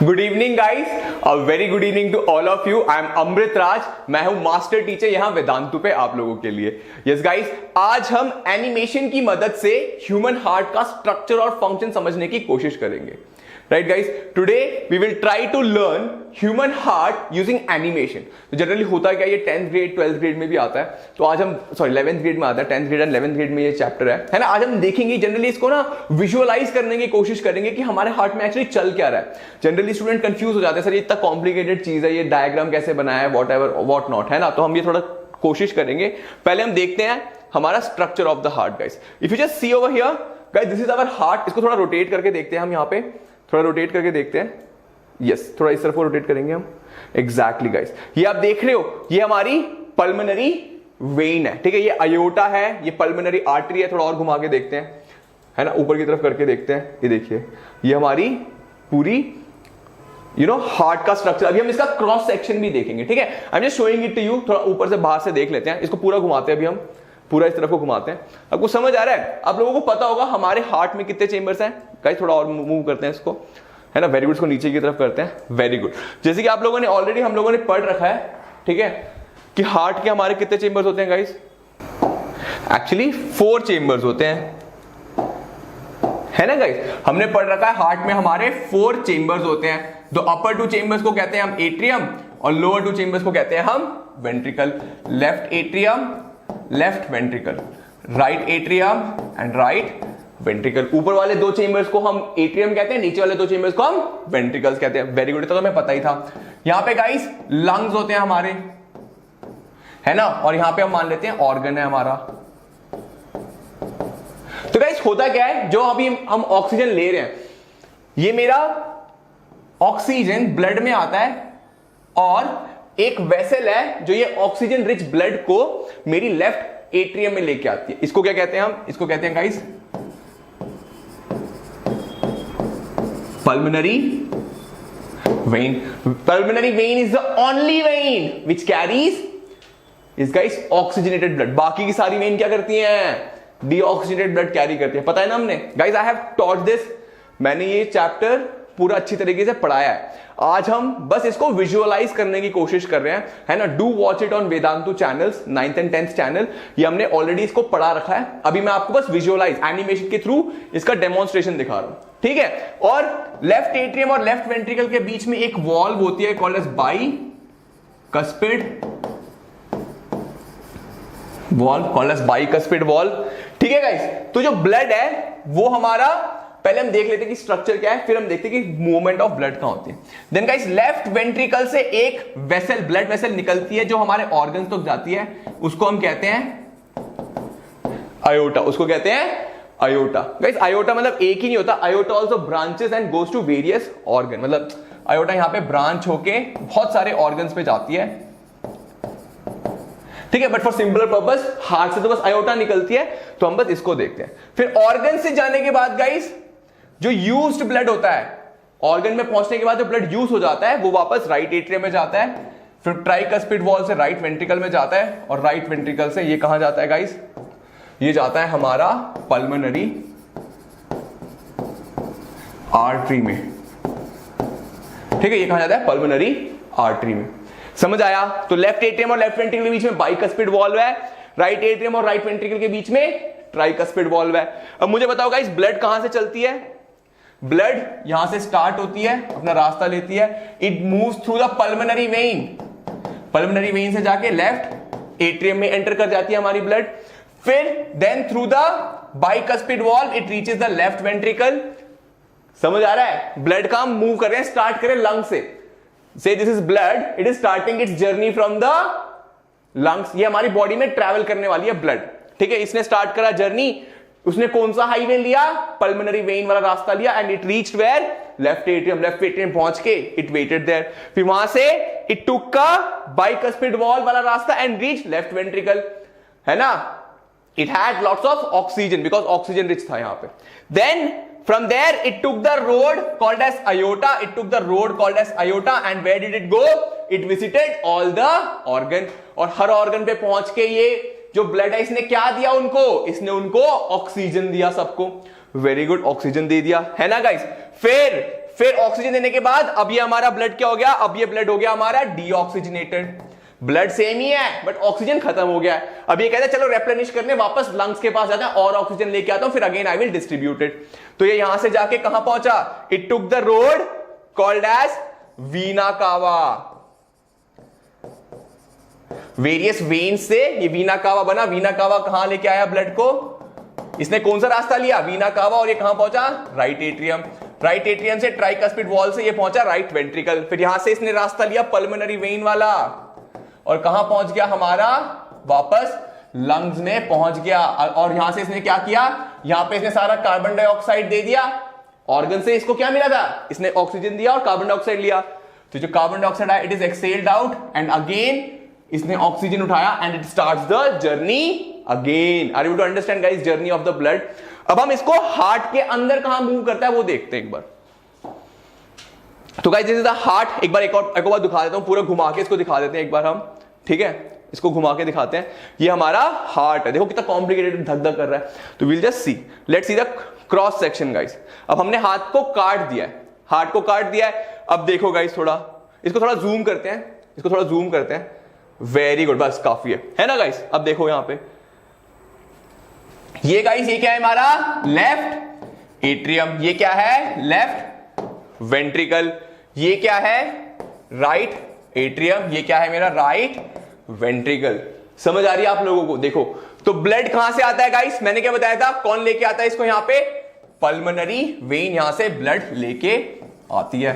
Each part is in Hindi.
Good evening guys, a very good evening to all of you. I am Amrit Raj, मैं हूं मास्टर टीचर यहां वेदांतु पे आप लोगों के लिए। यस गाइस, आज हम एनिमेशन की मदद से ह्यूमन हार्ट का स्ट्रक्चर और फंक्शन समझने की कोशिश करेंगे। Right guys, today we will try to learn human heart using animation. तो जनरली होता क्या, ये 10th ग्रेड 12th ग्रेड में भी आता है, तो आज हम 11th ग्रेड में आता है, 10th grade and 11th grade में ये चैप्टर है ना। आज हम देखेंगे जनरली इसको ना विजुअलाइज करने की कोशिश करेंगे कि हमारे हार्ट में एक्चुअली चल क्या रहा है। जनरली स्टूडेंट कंफ्यूज हो जाते हैं, सर ये इतना कॉम्प्लिकेटेड चीज है, ये डायग्राम कैसे बनाया है, वॉट एवर वॉट नॉट, है ना। तो हम ये थोड़ा कोशिश करेंगे। पहले हम देखते हैं हमारा structure of the heart guys. If you just see over here guys, this is our heart. इसको थोड़ा रोटेट करके देखते हैं हम, यहाँ पे थोड़ा रोटेट करके देखते हैं। यस, थोड़ा इस तरफ रोटेट करेंगे हम। एग्जैक्टली गाइस, ये आप देख रहे हो, ये हमारी पल्मोनरी वेन है, ठीक है। ये अयोटा है, ये पल्मोनरी आर्टरी है। थोड़ा और घुमा के देखते हैं, है ना, ऊपर की तरफ करके देखते हैं। ये देखिए, ये हमारी पूरी हार्ट का स्ट्रक्चर। अभी हम इसका क्रॉस सेक्शन भी देखेंगे, ठीक है। I am just showing it to you. थोड़ा ऊपर से बाहर से देख लेते हैं, इसको पूरा घुमाते हैं। अभी हम पूरा इस तरफ को घुमाते हैं। आपको समझ आ रहा है? आप लोगों को पता होगा हमारे हार्ट में कितने चेंबर्स हैं गाइस। थोड़ा और मूव करते हैं इसको, है ना। वेरी गुड, इसको नीचे की तरफ करते हैं। Very good. जैसे कि आप लोगों ने ऑलरेडी हम लोगों ने पढ़ रखा है, ठीक है, कि हार्ट के हमारे कितने चेंबर्स होते हैं गाइस। एक्चुअली 4 चेंबर्स होते हैं, है ना गाइस। हमने पढ़ रखा है हार्ट में हमारे 4 चेंबर्स होते हैं। तो अपर 2 चेंबर्स को कहते हैं हम एट्रियम, और लोअर 2 चेंबर्स को कहते हैं हम ventricle. Left atrium, left ventricle, right atrium and right ventricle. ऊपर वाले 2 चेंबर्स को हम एट्रियम कहते हैं, नीचे वाले 2 चेंबर्स को हम वेंट्रिकल्स कहते हैं। वेरी गुड, तो हमें पता ही था। यहां पे गाइस लंग्स होते हैं हमारे, है ना, और यहां पे हम मान लेते हैं ऑर्गन है हमारा। तो गाइस होता क्या है, जो अभी हम ऑक्सीजन ले रहे हैं, ये मेरा ऑक्सीजन ब्लड में आता है, और एक वेसल है जो ये ऑक्सीजन रिच ब्लड को मेरी लेफ्ट एट्रियम में लेके आती है। इसको क्या कहते हैं हम? इसको कहते हैं guys pulmonary vein. Pulmonary vein is the only vein which carries is guys oxygenated blood. बाकी की सारी वेन क्या करती हैं? Deoxygenated blood कैरी करती है। पता है ना हमने guys, I have taught this. मैंने ये चैप्टर पूरा अच्छी तरीके से पढ़ाया है। आज हम बस इसको विजुअलाइज करने की कोशिश कर रहे हैं, है ना। Do watch it on Vedantu channels, 9th and 10th channel. ये हमने ऑलरेडी इसको पढ़ा रखा है। अभी मैं आपको बस विजुअलाइज एनिमेशन के थ्रू इसका डेमोन्स्ट्रेशन दिखा रहा हूं, ठीक है। और लेफ्ट एट्रियम और लेफ्ट वेंट्रिकल के बीच में एक वॉल्व होती है called as bicuspid valve, called as bicuspid valve, ठीक है गाइस। तो जो ब्लड है वो हमारा, पहले हम देख लेते हैं कि स्ट्रक्चर क्या है, फिर हम देखते हैं कि मूवमेंट ऑफ ब्लड कहां होती है। देन गाइस, लेफ्ट वेंट्रिकल से एक वेसल, ब्लड वेसल निकलती है जो हमारे ऑर्गन्स तक जाती है। उसको हम कहते हैं अयोटा। उसको कहते हैं अयोटा। गाइस अयोटा मतलब एक ही नहीं होता, aorta also branches and goes to various organ. मतलब अयोटा यहां पे ब्रांच होके बहुत सारे ऑर्गन्स पे जाती है, ठीक है। But for simple purpose heart से तो बस अयोटा निकलती है, तो हम बस इसको देखते हैं। फिर ऑर्गन से जाने के बाद गाइस, जो यूज्ड ब्लड होता है, ऑर्गन में पहुंचने के बाद जो ब्लड यूज हो जाता है, वो वापस राइट एट्रियम में जाता है, फिर ट्राइकस्पिड वॉल से राइट वेंट्रिकल में जाता है, और राइट वेंट्रिकल से ये कहां जाता है गाइस? ये जाता है हमारा पल्मोनरी आर्टरी में, ठीक है। ये कहां जाता है? पल्मोनरी आर्टरी में। समझ आया? तो लेफ्ट एट्रियम और लेफ्ट वेंट्रिकल के बीच में बाइकस्पिड वॉल्व है, राइट एट्रियम और राइट वेंट्रिकल के बीच में ट्राइकस्पिड वॉल्व है। अब मुझे बताओ गाइस, ब्लड कहां से चलती है? ब्लड यहां से स्टार्ट होती है, अपना रास्ता लेती है, it moves through the pulmonary vein. Pulmonary vein से जाके लेफ्ट एट्रियम में एंटर कर जाती है हमारी ब्लड। फिर then through the bicuspid valve it reaches the left ventricle. समझ आ रहा है? ब्लड का हम मूव कर रहे हैं, स्टार्ट करें लंग से। से this is blood, it is starting it's journey from the lungs. ये हमारी बॉडी में ट्रैवल करने वाली है ब्लड, ठीक है। इसने स्टार्ट करा जर्नी, उसने कौन सा हाईवे लिया? पल्मोनरी वेन वाला रास्ता लिया, and it reached where? Left atrium. Left atrium पहुंच के इट वेटेड देयर। फिर वहां से इट टुक का बाइकस्पिड वॉल्व वाला रास्ता एंड रीच लेफ्ट वेंट्रिकल, है ना। It had lots of oxygen because oxygen rich था यहां पे। Then from there it took the road called as aorta. It took the road called as aorta, and where did it go? It visited all the organ. और हर ऑर्गन पे पहुंच के ये जो ब्लड है, इसने क्या दिया उनको? इसने उनको ऑक्सीजन दिया सबको। वेरी गुड, ऑक्सीजन दे दिया, है ना गाइस। फिर फिर ऑक्सीजन देने के बाद अब ये हमारा ब्लड क्या हो गया, अब ये ब्लड हो गया हमारा डीऑक्सीजनेटेड। ब्लड सेम ही है बट ऑक्सीजन खत्म हो गया है। अब ये कहता है चलो रेप्लेनिश करने वापस लंग्स के पास जाता है और ऑक्सीजन लेके आता हूं, फिर again I will distribute it. तो ये यहां से जाके कहां पहुंचा, it took the road called as vena cava. Various veins से ये वीना कावा बना। वीना कावा कहां लेके आया ब्लड को, इसने कौन सा रास्ता लिया, वीना कावा, और ये कहां पहुंचा, राइट एट्रियम। राइट एट्रियम से ट्राइकस्पिड वॉल से ये पहुंचा राइट वेंट्रिकल। फिर यहां से इसने रास्ता लिया पल्मोनरी वेन वाला और कहां पहुंच गया हमारा, वापस लंग्स में पहुंच गया। और यहां से इसने क्या किया, यहां पे इसने सारा कार्बन डाइऑक्साइड दे दिया। ऑर्गन से इसको क्या मिला था, इसने ऑक्सीजन दिया और कार्बन डाइऑक्साइड लिया। तो जो कार्बन डाइऑक्साइड आया it is expelled out and again इसने ऑक्सीजन उठाया and it starts the journey again. Are you to understand guys journey of the blood. अब हम इसको हार्ट के अंदर कहां मूव करता है वो देखते हैं एक बार। तो guys this is the heart. एक बार दिखा देता हूं, पूरा घुमा के इसको दिखा देते हैं एक बार हम, ठीक है, इसको घुमा के दिखाते हैं। ये हमारा हार्ट है, देखो कितना कॉम्प्लिकेटेड धक धक कर रहा है। तो will just see, let's see the cross section guys. अब हमने हाथ को काट दिया है, हार्ट को काट दिया है। अब देखो गाइस थोड़ा इसको थोड़ा जूम करते हैं, इसको थोड़ा जूम करते हैं। वेरी गुड, बस काफी है ना गाइस। अब देखो यहां पे ये गाइस, ये क्या है हमारा लेफ्ट एट्रियम, ये क्या है लेफ्ट वेंट्रिकल, ये क्या है राइट एट्रियम, ये क्या है मेरा राइट वेंट्रिकल। समझ आ रही है आप लोगों को। देखो तो ब्लड कहां से आता है गाइस, मैंने क्या बताया था, कौन लेके आता है इसको, यहां पे पल्मोनरी वेन यहां से ब्लड लेके आती है।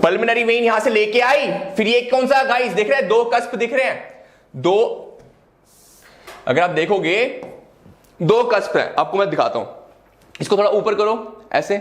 पल्मोनरी वेन यहां से लेके आई, फिर ये कौन सा गाइस देख रहे हैं, दो कस्प दिख रहे हैं, दो, अगर आप देखोगे दो कस्प है, आपको मैं दिखाता हूं। इसको थोड़ा ऊपर करो ऐसे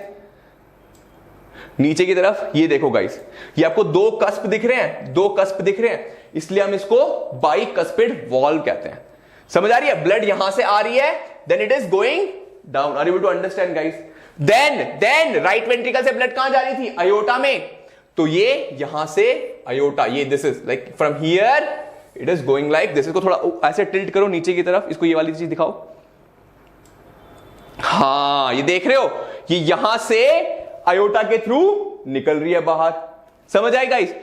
नीचे की तरफ, ये देखो गाइस, ये आपको दो कस्प दिख रहे हैं, दो कस्प दिख रहे हैं, इसलिए हम इसको बाइकस्पिड वॉल्व कहते हैं। समझ आ रही है, ब्लड यहां से आ रही है then it is going down. Are you able to understand guys. Then right ventricle से ब्लड कहां जा रही थी, अयोटा में। तो ये यहां से अयोटा, ये this is like from here it is going like this. इसको थोड़ा ऐसे टिल्ट करो नीचे की तरफ, इसको ये वाली चीज दिखाओ। हाँ ये देख रहे हो, ये यहां से अयोटा के थ्रू निकल रही है बाहर। समझ आई guys,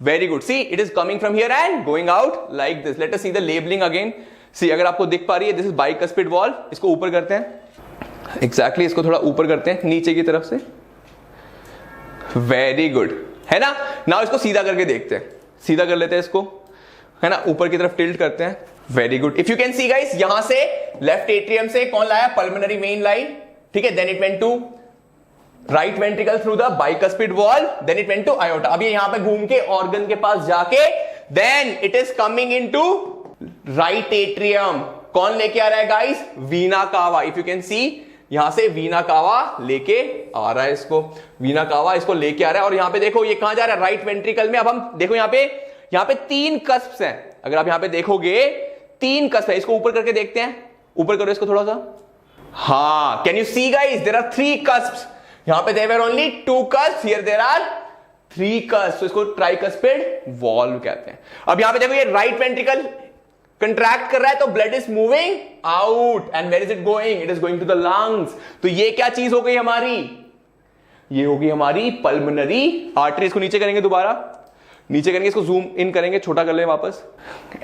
very good. See it is coming from here and going out like this. Let us see the labelling again. See अगर आपको दिख पा रही है, दिस इज बाइकस्पिड वॉल्व। इसको ऊपर करते हैं, एग्जैक्टली इसको थोड़ा ऊपर करते हैं नीचे की तरफ से। वेरी गुड, है ना। नाउ इसको सीधा करके देखते हैं, सीधा कर लेते हैं इसको, है ना, ऊपर की तरफ टिल्ट करते हैं। Very good. If you can see guys, यहां से लेफ्ट एट्रियम से कौन लाया, पल्मोनरी वेन लाइन, ठीक है। Then it went to right ventricle through the bicuspid valve, then it went to aorta. अब ये यहां पे घूम के ऑर्गन के पास जाके then it is coming into right atrium. कौन लेके आ रहा है गाइस, वीना कावा। इफ यू कैन सी, यहां से वीना कावा लेके आ रहा है इसको, वीना कावा इसको लेके आ रहा है। और यहां पे देखो ये कहां जा रहा है, राइट वेंट्रिकल में। अब हम देखो यहां पे तीन कस्प्स हैं, अगर आप यहां पे देखोगे तीन कस्प है। इसको ऊपर करके देखते हैं, ऊपर करो इसको थोड़ा सा। हाँ, can you see guys, there are three cusps. यहां पे there were only two cusps, here there are three cusps. तो इसको ट्राइकस्पिड वॉल्व कहते हैं। अब यहां पे देखो ये राइट वेंट्रिकल कंट्रैक्ट कर रहा है तो blood is moving out and where is it going, it is going to the lungs. तो ये क्या चीज हो गई हमारी, ये होगी हमारी पल्मोनरी आर्टरी। इसको नीचे करेंगे, दोबारा नीचे करेंगे, इसको जूम इन करेंगे, छोटा कर ले वापस।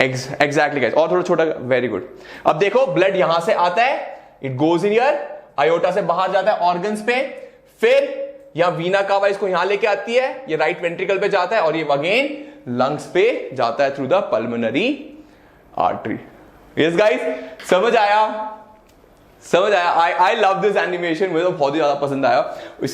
एग्जैक्टली गाइस, और थोड़ा छोटा, वेरी गुड। अब देखो ब्लड यहां से आता है, it goes in here, aorta से बाहर जाता है ऑर्गन्स पे, फिर यहां वीना कावा इसको यहां लेके आती है, ये राइट वेंट्रिकल पे जाता है और ये अगेन लंग्स पे जाता है through the pulmonary artery. Yes guys, समझ आया, समझ आया। आई लव दिस एनिमेशन, मुझे तो बहुत ही ज्यादा पसंद आया।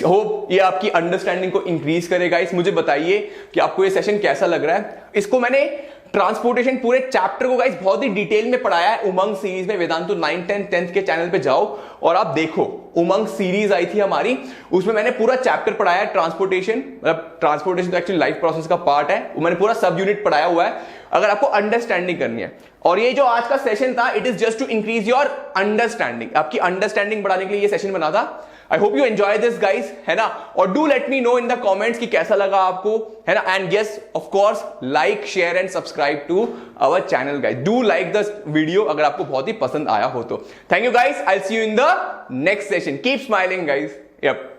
होप ये आपकी अंडरस्टैंडिंग को इंक्रीज करेगा। इस मुझे बताइए कि आपको ये सेशन कैसा लग रहा है। इसको मैंने ट्रांसपोर्टेशन पूरे चैप्टर को गाइस बहुत ही डिटेल में पढ़ाया है उमंग सीरीज में। वेदांतु 9, 10, 10th के चैनल पे जाओ और आप देखो, उमंग सीरीज आई थी हमारी, उसमें मैंने पूरा चैप्टर पढ़ाया है ट्रांसपोर्टेशन। मतलब ट्रांसपोर्टेशन तो एक्चुअली लाइफ प्रोसेस का पार्ट है, वो मैंने पूरा सब यूनिट पढ़ाया हुआ है अगर आपको अंडरस्टैंडिंग करनी है। और ये जो आज का सेशन था, it is just to increase your understanding. आपकी अंडरस्टैंडिंग बढ़ाने के लिए ये सेशन बना था। I hope you enjoy this guys, है ना। और do let me know in the comments कि कैसा लगा आपको, है ना। And yes of course like share and subscribe to our channel guys. Do like the video अगर आपको बहुत ही पसंद आया हो तो। Thank you guys, I will see you in the next session. Keep smiling guys. Yup.